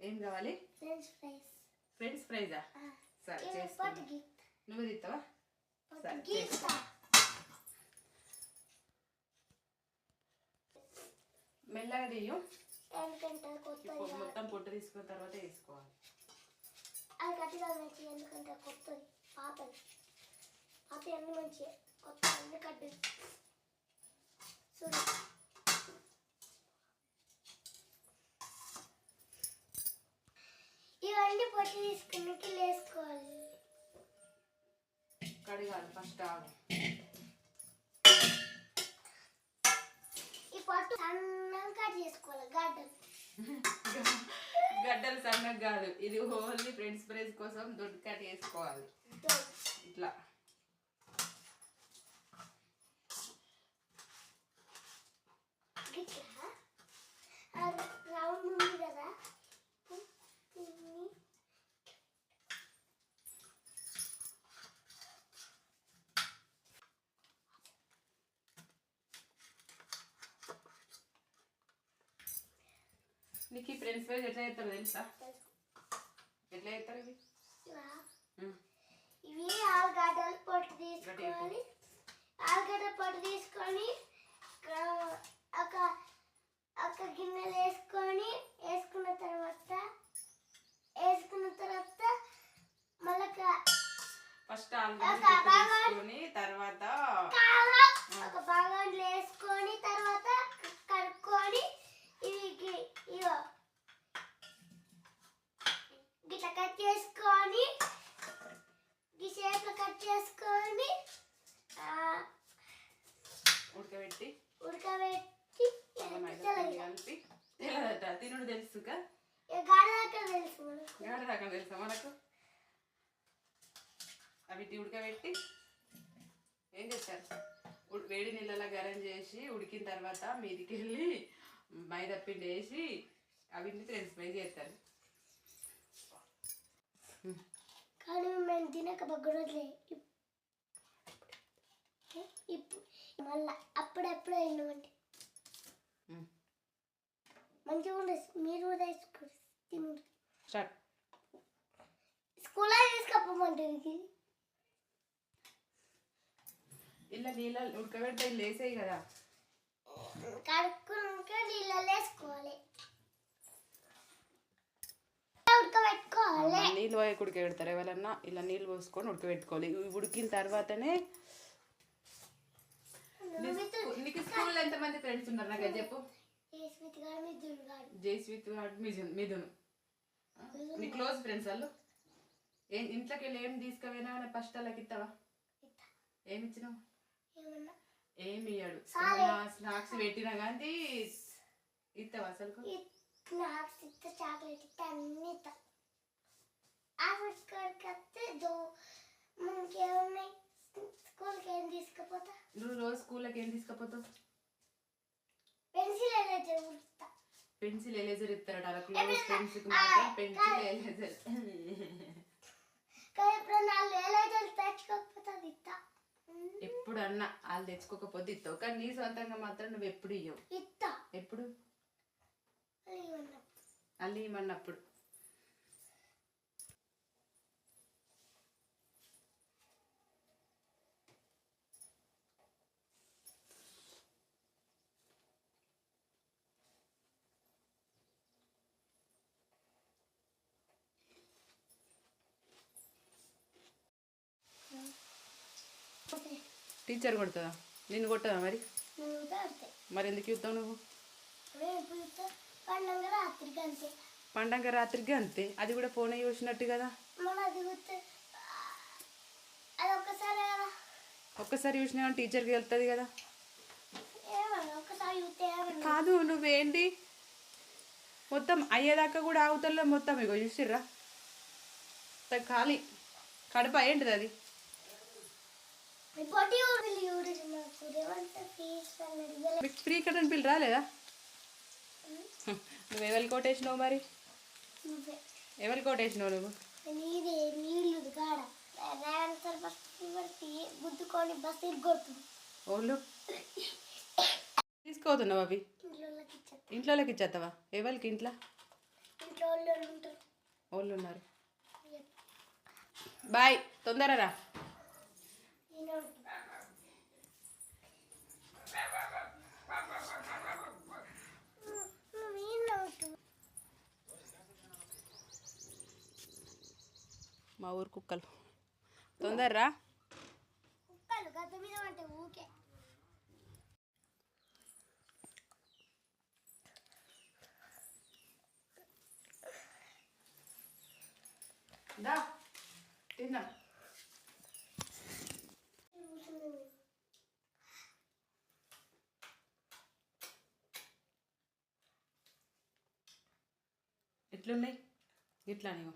ఏం కావాలి? ఫ్రెండ్స్ ఫ్రైజా? సరే చేసుకుందాం. నువ్వు తీస్తావా? సరే మెల్లగా తీయు. మొత్తం పొట్టు తీసుకున్న తర్వాత వేసుకోవాలి. అది గట్టిగా మంచి ఎందుకంటే కొత్తది పాతది అన్ని మంచిగా కొత్త అన్ని కట్టి చూడు. ఇవన్నీ పొట్టు తీసుకుని వేసుకోవాలి. కడిగాలి ఫస్ట్. ఆగు. ఈ పొట్టు సన్నగా కట్ చేసుకోవాలి. గడ్డలు సన్నగా కాదు, ఇది ఓన్లీ ఫ్రెండ్స్ ఫ్రైస్ కోసం దొడ్డు కట్ చేసుకోవాలి. ఇట్లా రౌండ్ ఉంది కదా. నీకు ఈ ఫ్రెండ్స్ ఫ్రైస్ ఎట్లా చేస్తారో తెలుసా? ఎట్లా చేస్తారు ఇవి? ఇవి ఆలుగడ్డలు పొట్టు తీసుకోవాలి. ఆలుగడ్డ పొట్టు తీసుకొని ఒక గిన్నెలు వేసుకున్న తర్వాత మళ్ళీ ఫస్ట్ ఆలుగడ్డ తర్వాత ఒక భాగంలో వేసుకొని తర్వాత కడుక్కొని ఇవి గిట్లా కట్ చేసుకొని ఈ షేప్లో కట్ చేసుకొని ఉడకబెట్టి కలిపి తినుడు తెలుసుగా. గాడ దాకా తెలుసా మనకు? అవి ఉడకబెట్టి ఏం చేస్తారు? వేడి నీళ్ళలో గరం చేసి ఉడికిన తర్వాత మీదికి వెళ్ళి మైదా పిండి వేసి అవి ఫ్రెండ్స్ ఫ్రై చేస్తారు. కానీ మేము తినక బగ్గరలే మళ్ళీ అప్పుడెప్పుడు అయినామంటే మంచిగా ఉండదు. మీరు కూడా వేసుకోరు తినుడు. స్కూల్లో తీసుకపోమంటే ఇలా నీళ్ళ ఉడకబెట్ట లేసాయి కదా, కడుక్కున్నాక నీళ్ళలో వేసుకోవాలి. ఉడకబెట్టుకోవాలి. నీళ్ళు పోయి ఉడకబెడతారు ఎవరన్నా. ఇలా నీళ్ళు పోసుకొని ఉడకబెట్టుకోవాలి. ఉడికిన తర్వాతనే. నీకు స్కూల్లో ఎంతమంది ఫ్రెండ్స్ ఉన్నారు నాకు చెప్పు? జయస్విత్ గారు, మిథున్. నీ క్లోజ్ ఫ్రెండ్స్ వాళ్ళు. ఇంట్లోకి వెళ్ళి ఏం తీసుకుపోయినా ఫస్ట్ వాళ్ళకి ఇస్తావా? ఏమి ఇచ్చినావు? ఏమి ఇయ్యాడు. స్నాక్స్ పెట్టినా కానీ ఇస్తావా అసలు? చాక్లెట్ ఇస్తే అన్ని స్కూల్కి ఏం తీసుకుపోతా? నువ్వు రోజు స్కూల్కి ఏం తీసుకుపోతావు? పెన్సిల్ ఎరేజర్ ఇస్తారట అలా క్లోజ్ ఫ్రెండ్స్ కి మాత్రం పెన్సిల్ ఎరేజర్. ఎప్పుడన్నా వాళ్ళు తెచ్చుకోకపోతే ఇస్తావు, కానీ నీ సొంతంగా మాత్రం నువ్వు ఎప్పుడు ఇయ్యవు. ఎప్పుడు? అల్లి ఇమ్మన్నప్పుడు. టీచర్ కొడుతుందా? నిన్ను కొట్టదా మరి? మరి ఎందుకు ఇస్తావు నువ్వు? పండగ రాత్రికి అంతే. అది కూడా ఫోన్ చూసినట్టు కదా. ఒక్కసారి చూసినా కానీ టీచర్కి వెళ్తుంది కదా. కాదు, నువ్వేంటి మొత్తం అయ్యేదాకా కూడా ఆగుతల్లో మొత్తం ఇగో చూసిర్రా ఖాళీ కడప ఏంటిది అది? ఫ్రీ కరెంట్ బిల్ రాలేదా? నువ్వు ఎవరికి కొట్టేసినావు మరి? ఎవరికి కొట్టేసినావు నువ్వు? ఓళ్ళు తీసుకోతున్నావు అవి ఇంట్లోకి ఇచ్చేస్తావా? ఎవరికి ఇంట్లో? ఇంట్లో వాళ్ళు ఉంటారు. వాళ్ళు ఉన్నారు. బాయ్, తొందరగా రా. మా ఊరు కుక్కలు, తొందరరా. కుక్కలు గత మీద అంటే ఊకే. దా తిందా. ఎట్లున్నాయి? ఇట్లా నీవు